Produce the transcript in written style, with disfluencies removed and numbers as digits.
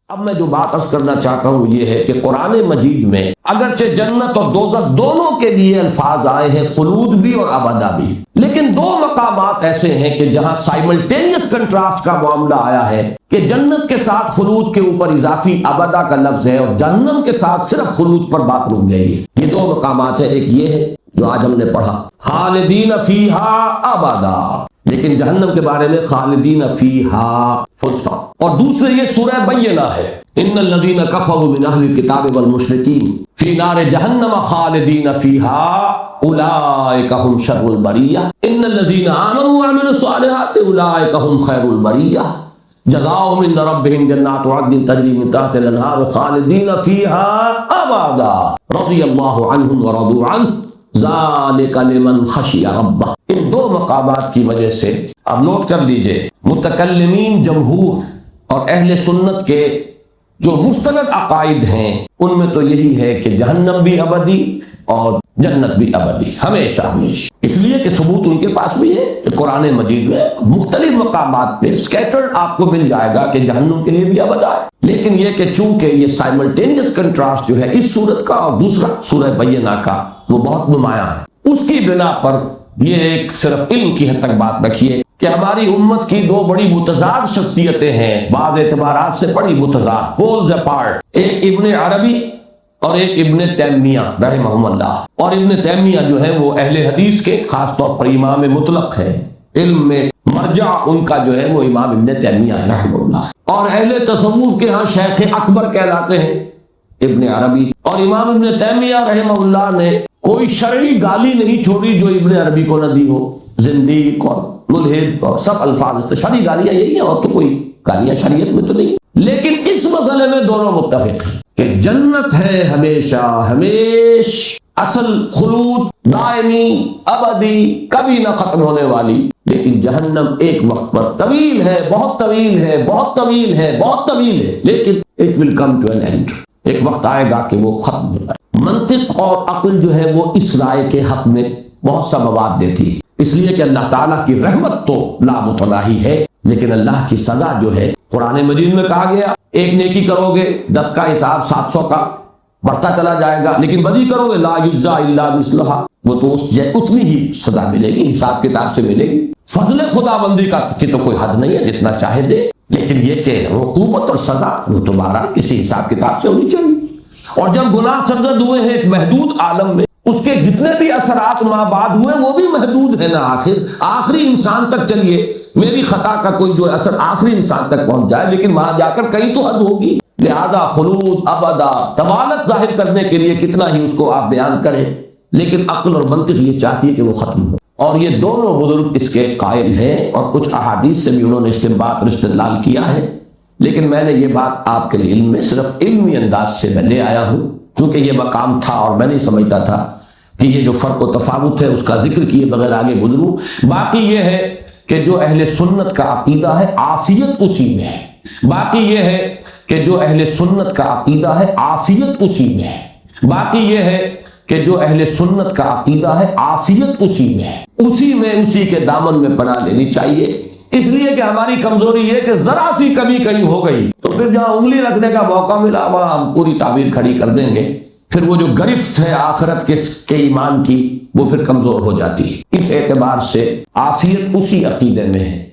اب میں جو بات عرض کرنا چاہتا ہوں یہ ہے کہ قرآن مجید میں اگرچہ جنت اور دوزخ دونوں کے لیے الفاظ آئے ہیں، خلود بھی اور ابدا بھی، لیکن دو مقامات ایسے ہیں کہ جہاں سائملٹینیس کنٹراسٹ کا معاملہ آیا ہے کہ جنت کے ساتھ خلود کے اوپر اضافی ابدا کا لفظ ہے اور جہنم کے ساتھ صرف خلود پر بات رک گئی ہے۔ یہ دو مقامات ہیں، ایک یہ ہے جو آج ہم نے پڑھا خالدین فیہا ابدا، لیکن جہنم کے بارے میں خالدین فیہا فل اسٹاپ، اور دوسرے یہ سورہ بینہ ہے ان الذین کفروا من اہل الکتاب والمشرکین فی نار جہنم خالدین فیہا اولئک هم شر البریہ ان الذین آمنوا وعملوا الصالحات اولئک هم خیر البریہ جزاؤہم عند ربہم جنات عدن تجری من تحتہا الانہار خالدین فیہا ابدا رضی اللہ عنہم ورضوا عنہ ذالک لمن خشی ربہ۔ ان دو مقامات کی وجہ سے اب نوٹ کر لیجئے، متکلمین جمہور اور اہل سنت کے جو مستند عقائد ہیں ان میں تو یہی ہے کہ جہنم بھی ابدی اور جنت بھی ابدی، ہمیشہ ہمیشہ، اس لیے کہ ثبوت ان کے پاس بھی ہے کہ قرآن مجید میں مختلف مقامات پہ سکیٹرڈ آپ کو مل جائے گا کہ جہنم کے لیے بھی ابدا ہے، لیکن یہ کہ چونکہ یہ سائملٹینیس کنٹراسٹ جو ہے اس صورت کا اور دوسرا سورہ بینہ کا وہ بہت نمایاں ہے، اس کی بنا پر یہ ایک صرف علم کی حد تک بات رکھیے کہ ہماری امت کی دو بڑی متضاد شخصیتیں ہیں، بعض اعتبارات سے بڑی متضاد، پولز اپارٹ، ایک ابن عربی اور ایک ابن تیمیہ رحمہ اللہ، اور ابن تیمیہ جو ہے وہ اہل حدیث کے خاص طور پر امام مطلق ہے، علم میں مرجع ان کا جو ہے وہ امام ابن تیمیہ رحمہ اللہ، اور اہل تصوف کے ہاں شیخ اکبر کہلاتے ہیں ابن عربی، اور امام ابن تیمیہ رحمہ اللہ نے کوئی شرعی گالی نہیں چھوڑی جو ابن عربی کو نہ دی ہو، زندیق اور ملحد اور سب الفاظ شرعی گالیاں یہی ہیں، اور تو کوئی گالیاں شریعت میں تو نہیں، لیکن اس مسئلے میں دونوں متفق ہیں کہ جنت ہے ہمیشہ ہمیش، اصل خلود دائمی ابدی کبھی نہ ختم ہونے والی، لیکن جہنم ایک وقت پر طویل ہے، بہت طویل ہے، بہت طویل ہے، بہت طویل ہے، لیکن it will come to an end، ایک وقت آئے گا کہ وہ ختم ہو جائے۔ منطق اور عقل جو ہے وہ اس رائے کے حق میں بہت سا مواد دیتی ہے، اس لیے کہ اللہ تعالیٰ کی رحمت تو لامتناہی ہے، لیکن اللہ کی سزا جو ہے قرآن مجید میں کہا گیا ایک نیکی کرو گے 10 کا حساب 700 کا بڑھتا چلا جائے گا، لیکن بدی کرو گے لا یجزا الا مثلھا، وہ تو اتنی ہی سزا ملے گی، حساب کتاب سے ملے گی۔ فضل خدا بندی کا تو کوئی حد نہیں ہے، جتنا چاہے دے، لیکن یہ کہ عقوبت اور سزا وہ تمہارا کسی حساب کتاب سے ہونی چاہیے۔ اور جب گناہ سرزد ہوئے ہیں ایک محدود عالم میں، اس کے جتنے بھی اثرات ماں بعد ہوئے وہ بھی محدود ہیں نا، آخری انسان تک چلیے، میری خطا کا کوئی جو اثر آخری انسان تک پہنچ جائے، لیکن وہاں جا کر کہیں تو حد ہوگی، لہذا خلود ابدا طوالت ظاہر کرنے کے لیے کتنا ہی اس کو آپ بیان کریں، لیکن عقل اور منطق یہ چاہتی ہے کہ وہ ختم ہو، اور یہ دونوں بزرگ اس کے قائل ہیں، اور کچھ احادیث سے بھی انہوں نے استنباط اور استدلال کیا ہے، لیکن میں نے یہ بات آپ کے لیے علم میں صرف علمی انداز سے میں لے آیا ہوں، چونکہ یہ مقام تھا اور میں نہیں سمجھتا تھا کہ یہ جو فرق و تفاوت ہے اس کا ذکر کیے بغیر آگے گزروں۔ باقی یہ ہے کہ جو اہل سنت کا عقیدہ ہے عافیت اسی میں ہے، باقی یہ ہے کہ جو اہل سنت کا عقیدہ ہے عافیت اسی میں ہے، باقی یہ ہے کہ جو اہل سنت کا عقیدہ ہے عافیت اسی میں ہے، اسی کے دامن میں پناہ لینی چاہیے، اس لیے کہ ہماری کمزوری یہ کہ ذرا سی کمی کہیں ہو گئی تو پھر جہاں انگلی رکھنے کا موقع ملا وہاں ہم پوری تعبیر کھڑی کر دیں گے، پھر وہ جو گرفت ہے آخرت کے ایمان کی وہ پھر کمزور ہو جاتی ہے۔ اس اعتبار سے عافیت اسی عقیدے میں ہے۔